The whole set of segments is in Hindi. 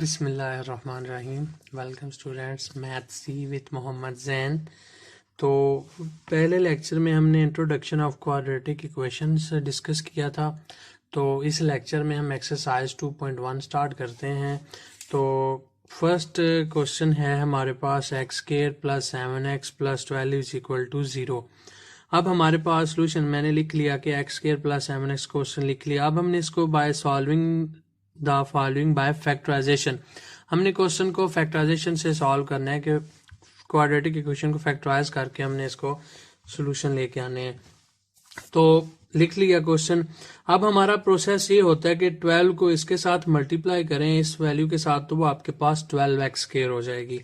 बिस्मिल्लाहिर्रहमानिर्रहीम। Welcome students, math see with Mohammad Jain. तो पहले लेक्चर में हमने introduction of quadratic equations discuss किया था। तो इस लेक्चर में हम एक्सरसाइज 2.1 स्टार्ट करते हैं। तो फर्स्ट क्वेश्चन है हमारे पास x square plus 7x plus 12 is equal to 0। अब हमारे पास सोल्यूशन मैंने लिख लिया कि x square plus 7x question लिख लिया। अब हमने इसको by solving the following by factorization, हमने क्वेश्चन को फैक्टराइजेशन से सॉल्व करना है कि क्वाड्रेटिक इक्वेशन को फैक्टराइज करके हमने इसको सॉल्यूशन लेके आने हैं। तो लिख लिया क्वेश्चन। अब हमारा प्रोसेस ये होता है कि 12 को इसके साथ मल्टीप्लाई करें इस वैल्यू के साथ, तो वो आपके पास 12x स्क्वायर हो जाएगी।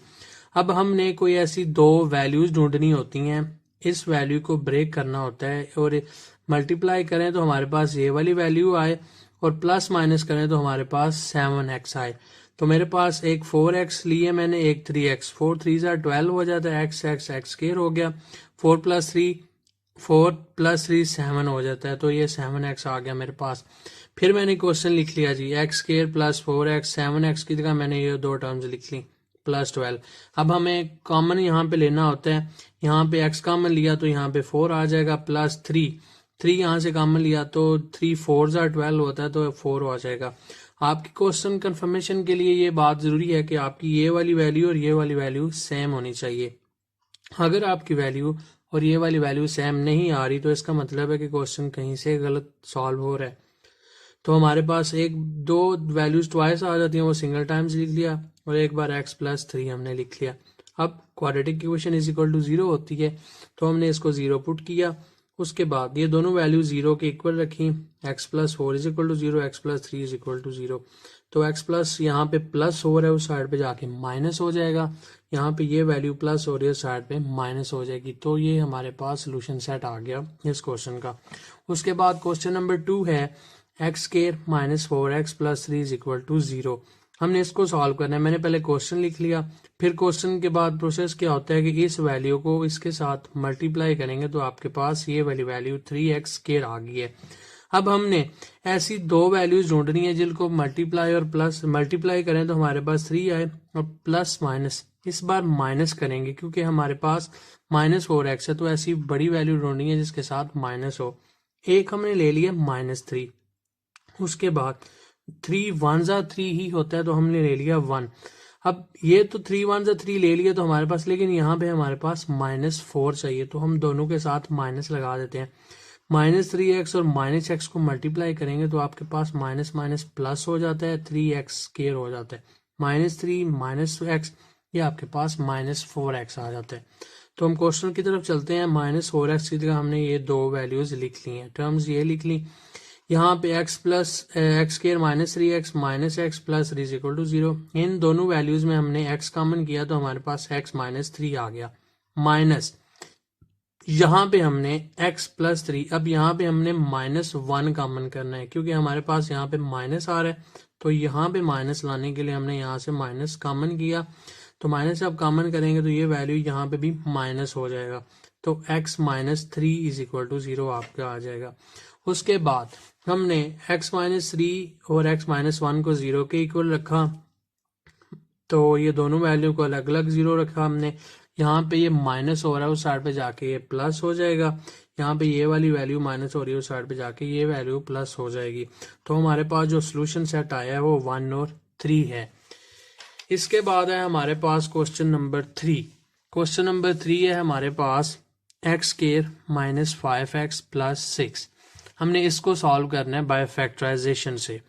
अब हमने कोई ऐसी दो वैल्यूज ढूंढनी होती हैं, इस वैल्यू को ब्रेक करना होता है और मल्टीप्लाई करें तो हमारे पास ये वाली वैल्यू आए और प्लस माइनस करें तो हमारे पास 7x आए। तो मेरे पास एक 4x लिए मैंने, एक 3x, 4 3 12 हो जाता है, x स्क्वायर हो गया, 4 प्लस 3 7 हो जाता है, तो ये 7x आ गया मेरे पास। फिर मैंने क्वेश्चन लिख लिया जी, x square plus 4x 7x की जगह मैंने ये दो टर्म्स लिख ली प्लस 12। अब हमें कॉमन यहाँ पे लेना होता है, यहाँ पे x कॉमन लिया तो यहाँ पे 4 आ जाएगा, प्लस 3 यहाँ से कॉमन लिया तो 3 4 12 होता है तो 4 हो जाएगा। आपकी क्वेश्चन कंफर्मेशन के लिए ये बात जरूरी है कि आपकी ये वाली वैल्यू और ये वाली वैल्यू सेम होनी चाहिए। अगर आपकी वैल्यू और ये वाली वैल्यू सेम नहीं आ रही तो इसका मतलब है कि क्वेश्चन कहीं से गलत सॉल्व हो रहा है। तो हमारे पास एक दो वैल्यूज ट्वाइस आ जाती हैं, वो सिंगल टाइम्स लिख लिया और एक बार x प्लस 3 हमने लिख लिया। अब quadratic equation is equal to 0 होती है तो हमने इसको 0 पुट किया। उसके बाद ये दोनों वैल्यू 0 के इक्वल रखी, x plus 4 is equal to 0, x plus 3 is equal to 0। तो x प्लस यहाँ पे प्लस हो रहा है, उस साइड पे जाके माइनस हो जाएगा, यहाँ पे ये वैल्यू प्लस हो रही है, उस साइड पे माइनस हो जाएगी। तो ये हमारे पास सोल्यूशन सेट आ गया इस क्वेश्चन का। उसके बाद क्वेश्चन नंबर 2 है x square minus 4x plus 3 is equal to 0। हमने इसको सॉल्व करना है। मैंने पहले क्वेश्चन लिख लिया, फिर क्वेश्चन के बाद प्रोसेस क्या होता है कि इस वैल्यू को इसके साथ मल्टीप्लाई करेंगे तो आपके पास ये वाली वैल्यू 3x स्क्वायर आ गई है। अब हमने ऐसी दो वैल्यूज ढूंढनी है जिनको मल्टीप्लाई और प्लस मल्टीप्लाई करें तो हमारे पास 3 आए और प्लस माइनस इस बार माइनस करेंगे क्योंकि हमारे पास माइनस 4x है, तो ऐसी बड़ी वैल्यू ढूंढनी है जिसके साथ माइनस हो। एक हमने ले लिया -3, उसके बाद 3 1 3 ही होता है तो हमने ले लिया 1। अब ये तो 3 1 3 ले लिया तो हमारे पास, लेकिन यहाँ पे हमारे पास -4 चाहिए तो हम दोनों के साथ माइनस लगा देते हैं। -3x और -x को मल्टीप्लाई करेंगे तो आपके पास माइनस माइनस प्लस हो जाता है, 3x स्क्वायर हो जाता है, -3 -x ये आपके पास -4x आ जाता है। तो हम क्वेश्चन की तरफ चलते हैं। -4x की जगह हमने ये दो वैल्यूज लिख ली हैं, टर्म्स ये लिख ली। यहाँ पे x square -3x minus x plus 3 is equal to 0। इन दोनों वैल्यूज में हमने x कॉमन किया तो हमारे पास x -3 आ गया, माइनस यहाँ पे हमने x प्लस 3। अब यहाँ पे हमने -1 कॉमन करना है क्योंकि हमारे पास यहाँ पे माइनस आ रहा है, तो यहाँ पे माइनस लाने के लिए हमने यहाँ से माइनस कॉमन किया। तो माइनस अब कॉमन करेंगे तो ये वैल्यू यहाँ पे भी माइनस हो जाएगा, तो x -3 इज इक्वल टू 0 आपका आ जाएगा। उसके बाद हमने x -3 और x -1 को 0 के इक्वल रखा, तो ये दोनों वैल्यू को अलग अलग 0 रखा हमने। यहाँ पे ये माइनस हो रहा है, उस साइड पे जाके ये प्लस हो जाएगा। यहाँ पे ये वाली वैल्यू माइनस हो रही है, उस साइड पे जाके ये वैल्यू प्लस हो जाएगी। तो हमारे पास जो सोल्यूशन सेट आया है वो 1 और 3 है। इसके बाद है हमारे पास क्वेश्चन नंबर 3। क्वेश्चन नंबर 3 है हमारे पास एक्स स्क्वायर -5x प्लस 6। हमने इसको सॉल्व करना है बाय फैक्टराइजेशन से।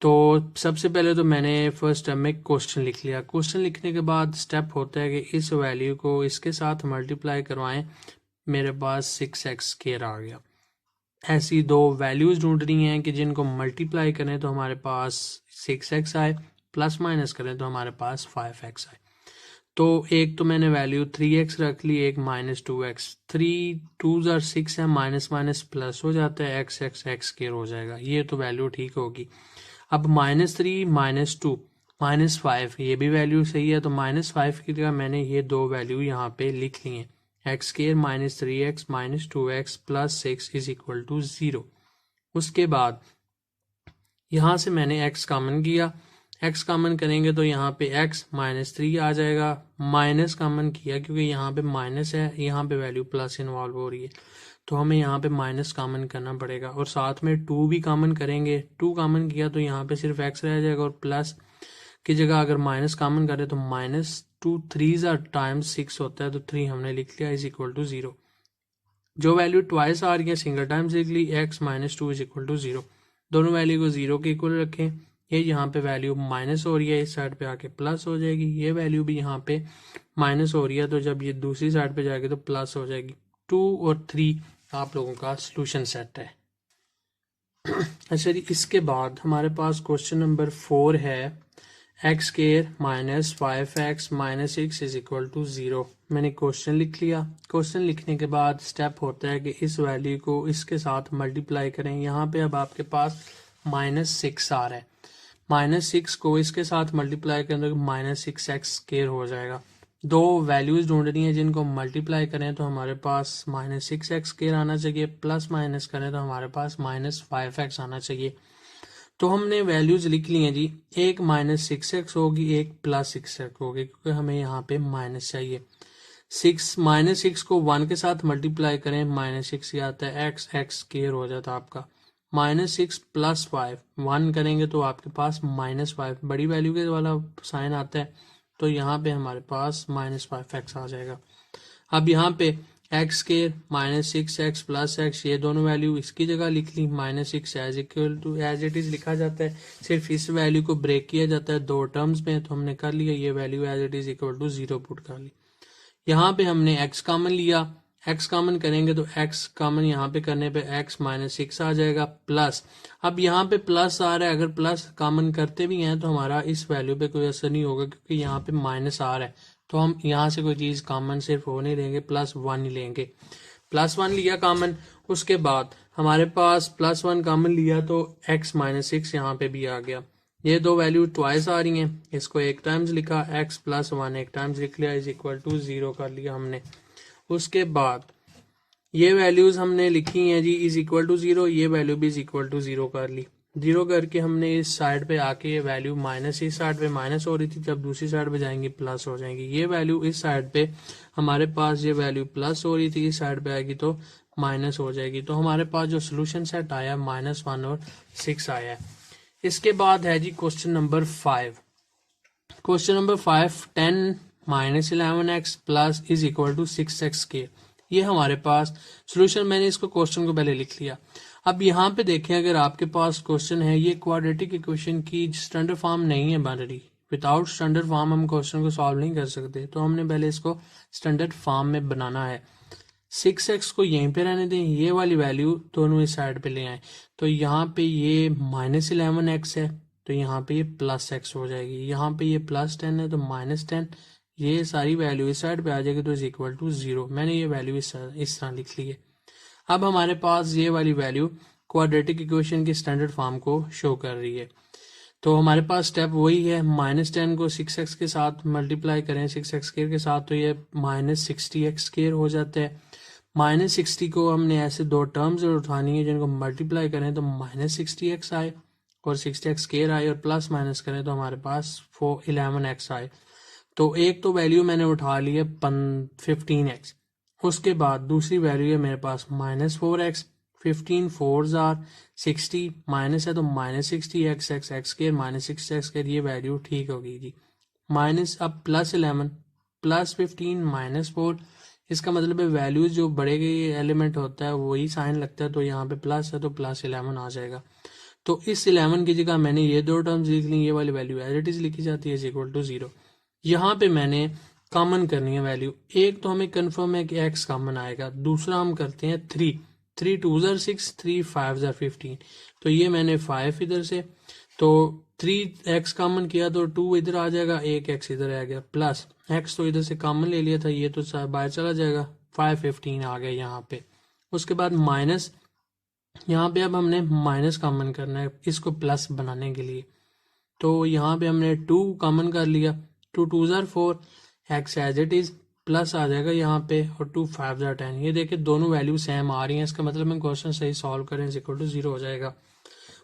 तो सबसे पहले तो मैंने फर्स्ट टर्म में क्वेश्चन लिख लिया। क्वेश्चन लिखने के बाद स्टेप होता है कि इस वैल्यू को इसके साथ मल्टीप्लाई करवाएं, मेरे पास 6x स्क्वायर आ गया। ऐसी दो वैल्यूज ढूंढनी है कि जिनको मल्टीप्लाई करें तो हमारे पास 6x आए, प्लस माइनस करें तो हमारे पास 5x आए। तो एक तो मैंने वैल्यू 3x रख ली, एक -2x, 3 2 6 है, माइनस माइनस प्लस हो जाता है, x स्क्वायर हो जाएगा, ये तो वैल्यू ठीक होगी। अब -3 -2 -5 ये भी वैल्यू सही है, तो -5 की जगह मैंने ये दो वैल्यू यहाँ पे लिख ली है, x square -3x -2x plus 6 is equal to 0। उसके बाद यहाँ से मैंने x कॉमन किया, x कॉमन करेंगे तो यहाँ पे x -3 आ जाएगा, माइनस कॉमन किया क्योंकि यहाँ पे माइनस है, यहाँ पे वैल्यू प्लस इन्वॉल्व हो रही है तो हमें यहाँ पे माइनस कॉमन करना पड़ेगा, और साथ में 2 भी कॉमन करेंगे, 2 कॉमन किया तो यहाँ पे सिर्फ x रह जाएगा, और प्लस की जगह अगर माइनस कॉमन करें तो -2 3 टाइम्स 6 होता है, तो 3 हमने लिख लिया इज इक्वल टू 0। जो वैल्यू ट्वाइस आ रही है सिंगल टाइम्स लिख ली, x -2 इज इक्वल टू 0। दोनों वैल्यू को 0 के इक्वल रखें, ये यहाँ पे वैल्यू माइनस हो रही है, इस साइड पे आके प्लस हो जाएगी, ये वैल्यू भी यहाँ पे माइनस हो रही है तो जब ये दूसरी साइड पे जाएगी तो प्लस हो जाएगी। 2 और 3 आप लोगों का सोल्यूशन सेट है। अच्छा जी, इसके बाद हमारे पास क्वेश्चन नंबर 4 है x square -5x -6 is equal to 0। मैंने क्वेश्चन लिख लिया। क्वेश्चन लिखने के बाद स्टेप होता है कि इस वैल्यू को इसके साथ मल्टीप्लाई करें। यहाँ पे अब आपके पास -6 आ रहा है, -6 को इसके साथ मल्टीप्लाई करें तो -6x स्क्वायर हो जाएगा। दो वैल्यूज ढूंढनी है जिनको मल्टीप्लाई करें तो हमारे पास -6x स्क्वायर आना चाहिए, प्लस माइनस करें तो हमारे पास -5x आना चाहिए। तो हमने वैल्यूज लिख ली हैं जी, एक -6x होगी, एक +6x होगी, क्योंकि हमें यहाँ पे माइनस चाहिए। -6 को 1 के साथ मल्टीप्लाई करें, -6 आता है x स्क्वायर हो जाता है आपका। -6 + 5 1 करेंगे तो आपके पास -5 बड़ी वैल्यू के वाला साइन आता है, तो यहाँ पे हमारे पास -5x आ जाएगा। अब यहाँ पे x स्क्वायर -6x + x, ये दोनों वैल्यू इसकी जगह लिख ली, -6 एज इट इज लिखा जाता है, सिर्फ इस वैल्यू को ब्रेक किया जाता है दो टर्म्स में, तो हमने कर लिया, ये value as it is equal to 0 put कर ली। यहाँ पे हमने x कॉमन लिया, x कॉमन करेंगे तो x कॉमन यहाँ पे करने पे x -6 आ जाएगा, प्लस अब यहाँ पे प्लस आ रहा है, अगर प्लस कॉमन करते भी हैं तो हमारा इस वैल्यू पे कोई असर नहीं होगा क्योंकि यहाँ पे माइनस आ रहा है, तो हम यहाँ से कोई चीज कॉमन सिर्फ हो नहीं लेंगे, +1 ही लेंगे। +1 लिया कॉमन, उसके बाद हमारे पास +1 कॉमन लिया तो x -6 यहाँ पे भी आ गया। ये दो वैल्यू ट्वाइस आ रही हैं, इसको एक टाइम्स लिखा, x +1 एक टाइम्स लिख लिया, इज इक्वल टू 0 कर लिया हमने। उसके बाद ये वैल्यूज हमने लिखी हैं जी, इज इक्वल टू 0, ये वैल्यू भी इज इक्वल टू 0 कर ली। 0 करके हमने इस साइड पे आके ये वैल्यू माइनस, इस साइड पे माइनस हो रही थी, जब दूसरी साइड पे जाएंगे प्लस हो जाएंगी। ये वैल्यू इस साइड पे हमारे पास ये वैल्यू प्लस हो रही थी, इस साइड पे आएगी तो माइनस हो जाएगी। तो हमारे पास जो सोल्यूशन सेट आया -1 और 6 आया है। इसके बाद है जी question number 5। Question number 5, 10 -11x plus is equal to 6x square. ये हमारे पास सोल्यूशन, मैंने इसको क्वेश्चन को पहले लिख लिया। अब यहाँ पे देखें, अगर आपके पास क्वेश्चन है, ये क्वाड्रेटिक इक्वेशन की स्टैंडर्ड फॉर्म नहीं है बन रही, विदाउट स्टैंडर्ड फॉर्म हम क्वेश्चन को सॉल्व नहीं कर सकते, तो हमने पहले इसको स्टैंडर्ड फॉर्म में बनाना है। 6x को यहीं पे रहने दें, ये वाली वैल्यू दोनों इस साइड पे ले आए, तो यहाँ पे ये -11x है तो यहाँ पे ये +x हो जाएगी, यहाँ पे ये +10 है तो -10, ये सारी वैल्यू इस साइड पे आ जाएगी तो इज इक्वल टू 0। मैंने ये वैल्यू इस तरह लिख ली है। अब हमारे पास ये वाली वैल्यू क्वाड्रेटिक इक्वेशन की स्टैंडर्ड फॉर्म को शो कर रही है, तो हमारे पास स्टेप वही है, -10 को 6x के साथ मल्टीप्लाई करें 6x स्क्वायर के साथ, तो ये -60x स्क्वायर हो जाता है। -60 को हमने ऐसे दो टर्म्स उठानी है जिनको मल्टीप्लाई करें तो -60x आए और 60x स्क्वायर आए, और प्लस माइनस करें तो हमारे पास 11x आए। तो एक तो वैल्यू मैंने उठा ली है 15x, उसके बाद दूसरी वैल्यू है मेरे पास -4x, 15 4s are 60, माइनस है तो -60x x square -6x square, ये वैल्यू ठीक होगी जी। माइनस अब +11 +15 -4, इसका मतलब है वैल्यूज जो बड़े एलिमेंट होता है वही साइन लगता है, तो यहाँ पे प्लस है तो +11 आ जाएगा। तो इस 11 की जगह मैंने ये दो टर्म्स लिख ली, ये वाली वैल्यू एज इट इज लिखी जाती है, इज इक्वल टू 0। यहाँ पे मैंने कॉमन करनी है वैल्यू, एक तो हमें कंफर्म है कि x कॉमन आएगा, दूसरा हम करते हैं 3 2s are 6, 3 5s are 15, तो ये मैंने 5 इधर से, तो 3x कॉमन किया तो 2 इधर आ जाएगा, एक x इधर आ गया, प्लस x तो इधर से कॉमन ले लिया था, ये तो बाहर चला जाएगा, 5 15 आ गया यहाँ पे। उसके बाद माइनस, यहाँ पे अब हमने माइनस कॉमन करना है इसको प्लस बनाने के लिए, तो यहाँ पे हमने 2 कॉमन कर लिया, 2 2s are 4, x as it is plus आ जाएगा यहाँ पे, और 2 5s are 10। ये देखिए दोनों वैल्यू सेम आ रही हैं, इसका मतलब हम क्वेश्चन सही सॉल्व करें इज इक्वल टू 0 हो जाएगा।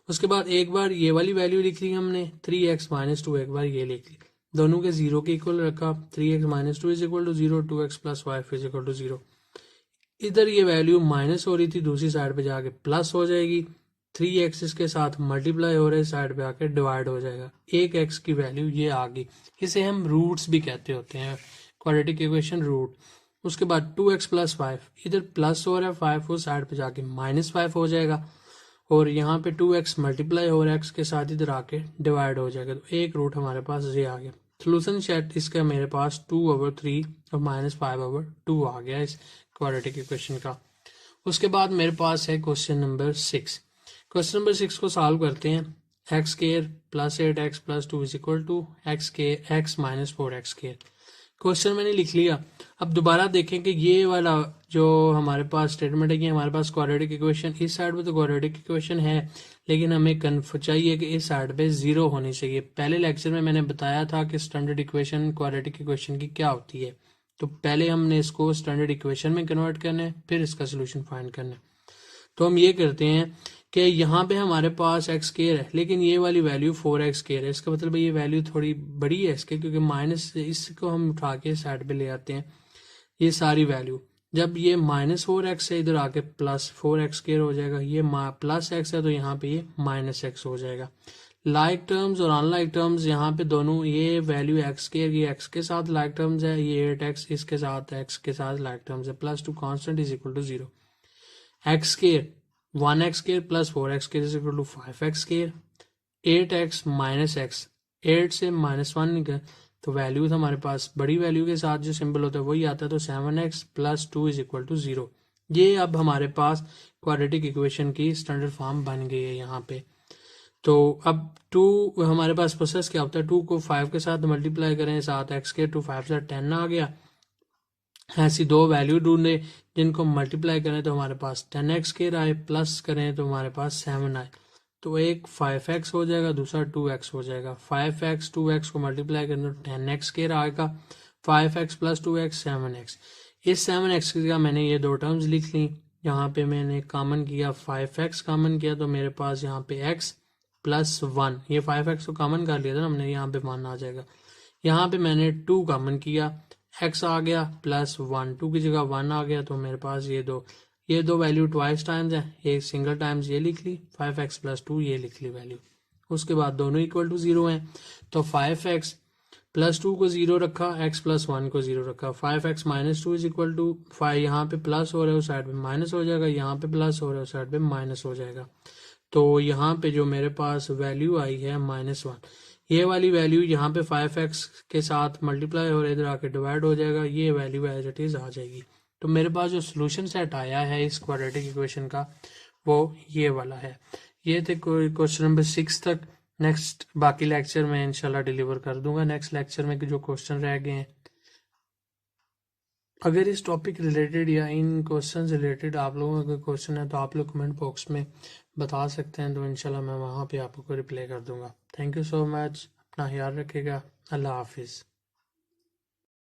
उसके बाद एक बार ये वाली वैल्यू लिख ली हमने 3x माइनस 2, एक बार ये लिख ली, दोनों के 0 के इक्वल रखा, 3x minus 2 is equal to 0, 2x plus 5 is equal to 0। इधर ये वैल्यू माइनस हो रही थी, दूसरी साइड पे जाके प्लस हो जाएगी, 3x इसके साथ मल्टीप्लाई हो रहे साइड पे आके डिवाइड हो जाएगा, एक x की वैल्यू ये आ गई। इसे हम रूट्स भी कहते होते हैं, क्वाड्रेटिक इक्वेशन रूट। उसके बाद 2x प्लस 5, इधर प्लस हो रहा है 5, वो साइड पे जाके माइनस 5 हो जाएगा, और यहाँ पे 2x मल्टीप्लाई हो रहा है x के साथ, इधर आके डिवाइड हो जाएगा, तो एक रूट हमारे पास ये आ गया। सोल्यूशन सेट इसका मेरे पास 2/3 और -5/2 आ गया इस क्वाड्रेटिक इक्वेशन का। उसके बाद मेरे पास है क्वेश्चन नंबर 6। क्वेश्चन नंबर 6 को सॉल्व करते हैं। x square plus 8x plus 2 is equal to x minus 4x square. Question मैंने लिख लिया। अब दोबारा देखें कि ये वाला जो हमारे पास स्टेटमेंट है कि हमारे पास क्वाड्रेटिक इक्वेशन, इस साइड पे तो क्वाड्रेटिक इक्वेशन है, लेकिन हमें चाहिए कि इस साइड पे 0 होनी चाहिए। पहले लेक्चर में मैंने बताया था कि स्टैंडर्ड इक्वेशन क्वाड्रेटिक इक्वेशन की क्या होती है, तो पहले हमने इसको स्टैंडर्ड इक्वेशन में कन्वर्ट करना है, फिर इसका सोल्यूशन फाइंड करना है। तो हम ये करते हैं कि यहाँ पे हमारे पास x स्क्वायर है, लेकिन ये वाली वैल्यू 4x स्क्वायर है। इसका मतलब ये वैल्यू थोड़ी बड़ी है इसके, क्योंकि माइनस इसको हम उठा के साइड पे ले आते हैं, ये सारी वैल्यू। जब ये -4x है, इधर आके प्लस 4x स्क्वायर हो जाएगा, ये प्लस x है तो यहाँ पे ये -x हो जाएगा। लाइक टर्म्स और अनलाइक टर्म्स यहाँ पे दोनों, ये वैल्यू x स्क्वायर ये x के साथ लाइक टर्म्स है, ये 8x इसके साथ x के साथ लाइक टर्म्स है, +2 constant is equal to 0। x square 1x square plus 4x square is equal to 5x square, 8x minus x, 8 से -1 निकले तो वैल्यू हमारे पास बड़ी वैल्यू के साथ जो सिंबल होता है वही आता है, तो 7x plus 2 is equal to 0। ये अब हमारे पास क्वाड्रेटिक इक्वेशन की स्टैंडर्ड फॉर्म बन गई है यहाँ पे। तो अब 2 हमारे पास प्रोसेस क्या होता है, 2 को 5 के साथ मल्टीप्लाई करें, 7x के 2 5 से 10 आ गया। ऐसी दो वैल्यू ढूंढे जिनको मल्टीप्लाई करें तो हमारे पास 10x स्क्वायर आए, प्लस करें तो हमारे पास 7 आए, तो एक 5x हो जाएगा, दूसरा 2x हो जाएगा। 5x 2x को मल्टीप्लाई करें तो 10x स्क्वायर आएगा, 5x प्लस 2x 7x। इस 7x का मैंने ये दो टर्म्स लिख ली, यहाँ पे मैंने कॉमन किया 5x कॉमन किया, तो मेरे पास यहाँ पे x प्लस 1, ये 5x को कॉमन कर लिया था ना हमने, यहाँ पे 1 आ जाएगा। यहाँ पे मैंने 2 कॉमन किया, x आ गया प्लस 1, 2 की जगह 1 आ गया, तो मेरे पास ये दो वैल्यू ट्वाइस टाइम्स है, एक सिंगल टाइम्स ये लिख ली, 5x प्लस 2 ये लिख ली वैल्यू। उसके बाद दोनों इक्वल टू 0 हैं, तो 5x प्लस 2 को 0 रखा, x प्लस 1 को 0 रखा, 5x minus 2 is equal to 5, यहाँ पे प्लस हो रहा है उस साइड पे माइनस हो जाएगा, यहाँ पे प्लस हो रहा है उस साइड पे माइनस हो जाएगा। तो यहाँ पे जो मेरे पास वैल्यू आई है -1, ये वाली वैल्यू यहाँ पे 5x के साथ मल्टीप्लाई हो रहा है, इधर आके डिवाइड हो जाएगा, ये वैल्यू एज इट इज आ जाएगी। तो मेरे पास जो सोल्यूशन सेट आया है इस क्वाड्रेटिक इक्वेशन का वो ये वाला है। ये थे क्वेश्चन नंबर 6 तक। नेक्स्ट बाकी लेक्चर में इंशाल्लाह डिलीवर कर दूंगा, नेक्स्ट लेक्चर में जो क्वेश्चन रह गए हैं। अगर इस टॉपिक रिलेटेड या इन क्वेश्चन रिलेटेड आप लोगों का क्वेश्चन है तो आप लोग कमेंट बॉक्स में बता सकते हैं, तो इंशाल्लाह मैं वहाँ पे आपको रिप्लाई कर दूंगा। थैंक यू सो मच, अपना ख्याल रखिएगा, अल्लाह हाफिज़।